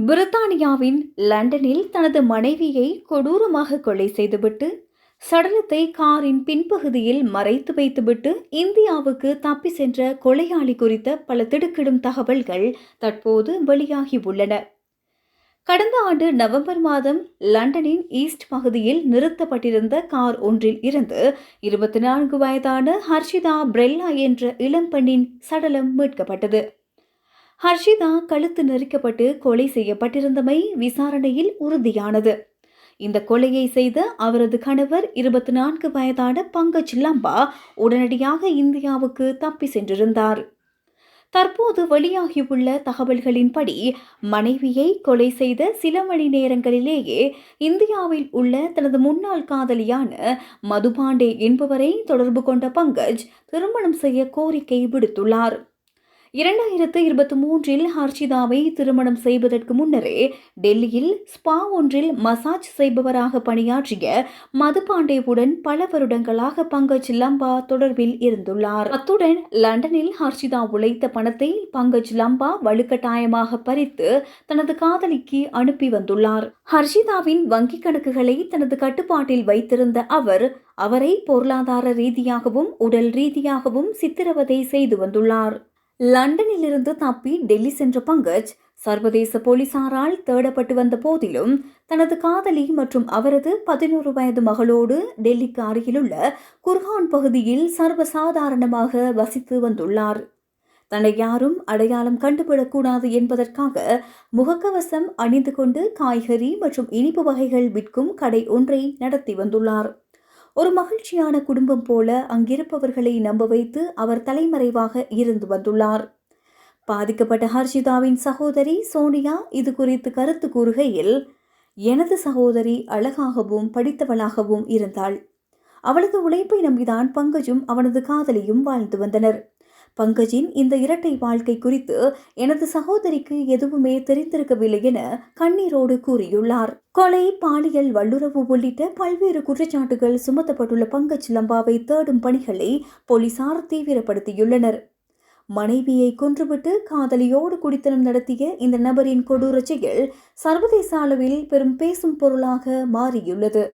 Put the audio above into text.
பிரித்தானியாவின் லண்டனில் தனது மனைவியை கொடூரமாக கொலை செய்துவிட்டு சடலத்தை காரின் பின்பகுதியில் மறைத்து வைத்துவிட்டு இந்தியாவுக்கு தப்பி சென்ற கொலையாளி குறித்த பல திடுக்கிடும் தகவல்கள் தற்போது வெளியாகியுள்ளன. கடந்த ஆண்டு நவம்பர் மாதம் லண்டனின் ஈஸ்ட் பகுதியில் நிறுத்தப்பட்டிருந்த கார் ஒன்றில் இருந்து 24 வயதான ஹர்ஷிதா பிரெல்லா என்ற இளம்பெண்ணின் சடலம் மீட்கப்பட்டது. ஹர்ஷிதா கழுத்து நெரிக்கப்பட்டு கொலை செய்யப்பட்டிருந்தமை விசாரணையில் உறுதியானது. இந்த கொலையை செய்த அவரது கணவர் 24 வயதான பங்கஜ் லம்பா உடனடியாக இந்தியாவுக்கு தப்பி சென்றிருந்தார். தற்போது வெளியாகியுள்ள தகவல்களின்படி மனைவியை கொலை செய்த சில மணி நேரங்களிலேயே இந்தியாவில் உள்ள தனது முன்னாள் காதலியான மதுபாண்டே என்பவரை தொடர்பு கொண்ட பங்கஜ் திருமணம் செய்ய கோரிக்கை விடுத்துள்ளார். 2023 ஹர்ஷிதாவை திருமணம் செய்வதற்கு முன்னரே டெல்லியில் ஸ்பா ஒன்றில் மசாஜ் செய்பவராக பணியாற்றிய மதுபாண்டேவுடன் பல வருடங்களாக பங்கஜ் லம்பா தொடர்பில் இருந்துள்ளார். அத்துடன் லண்டனில் ஹர்ஷிதா உழைத்த பணத்தை பங்கஜ் லம்பா வலுக்கட்டாயமாக பறித்து தனது காதலிக்கு அனுப்பி வந்துள்ளார். ஹர்ஷிதாவின் வங்கிக் கணக்குகளை தனது கட்டுப்பாட்டில் வைத்திருந்த அவர் அவரை பொருளாதார ரீதியாகவும் உடல் ரீதியாகவும் சித்திரவதை செய்து வந்துள்ளார். லண்டனிலிருந்து தப்பி டெல்லி சென்ற பங்கஜ் சர்வதேச போலீசாரால் தேடப்பட்டு வந்த போதிலும் தனது காதலி மற்றும் அவரது 11 வயது மகளோடு டெல்லிக்கு அருகிலுள்ள குர்ஹான் பகுதியில் சர்வசாதாரணமாக வசித்து வந்துள்ளார். தன்னை யாரும் அடையாளம் கண்டுபிடக்கூடாது என்பதற்காக முகக்கவசம் அணிந்து கொண்டு காய்கறி மற்றும் இனிப்பு வகைகள் விற்கும் கடை ஒன்றை நடத்தி வந்துள்ளார். ஒரு மகிழ்ச்சியான குடும்பம் போல அங்கிருப்பவர்களை நம்ப வைத்து அவர் தலைமறைவாக இருந்து வந்துள்ளார். பாதிக்கப்பட்ட ஹர்ஷிதாவின் சகோதரி சோனியா இது குறித்து கருத்து கூறுகையில், எனது சகோதரி அழகாகவும் படித்தவளாகவும் இருந்தாள். அவளது உழைப்பை நம்பிதான் பங்கஜும் அவனது காதலியும் வாழ்ந்து வந்தனர். பங்கஜின் இந்த இரட்டை வாழ்க்கை குறித்து எனது சகோதரிக்கு எதுவுமே தெரிந்திருக்கவில்லை என கண்ணீரோடு கூறியுள்ளார். கொலை, பாலியல் வல்லுறவு உள்ளிட்ட பல்வேறு குற்றச்சாட்டுகள் சுமத்தப்பட்டுள்ள பங்கஜ் லம்பாவை தேடும் பணிகளை போலீசார் தீவிரப்படுத்தியுள்ளனர். மனைவியை கொன்றுவிட்டு காதலியோடு குடித்தனம் நடத்திய இந்த நபரின் கொடூர செயல் சர்வதேச அளவில் பெரும் பேசும் பொருளாக மாறியுள்ளது.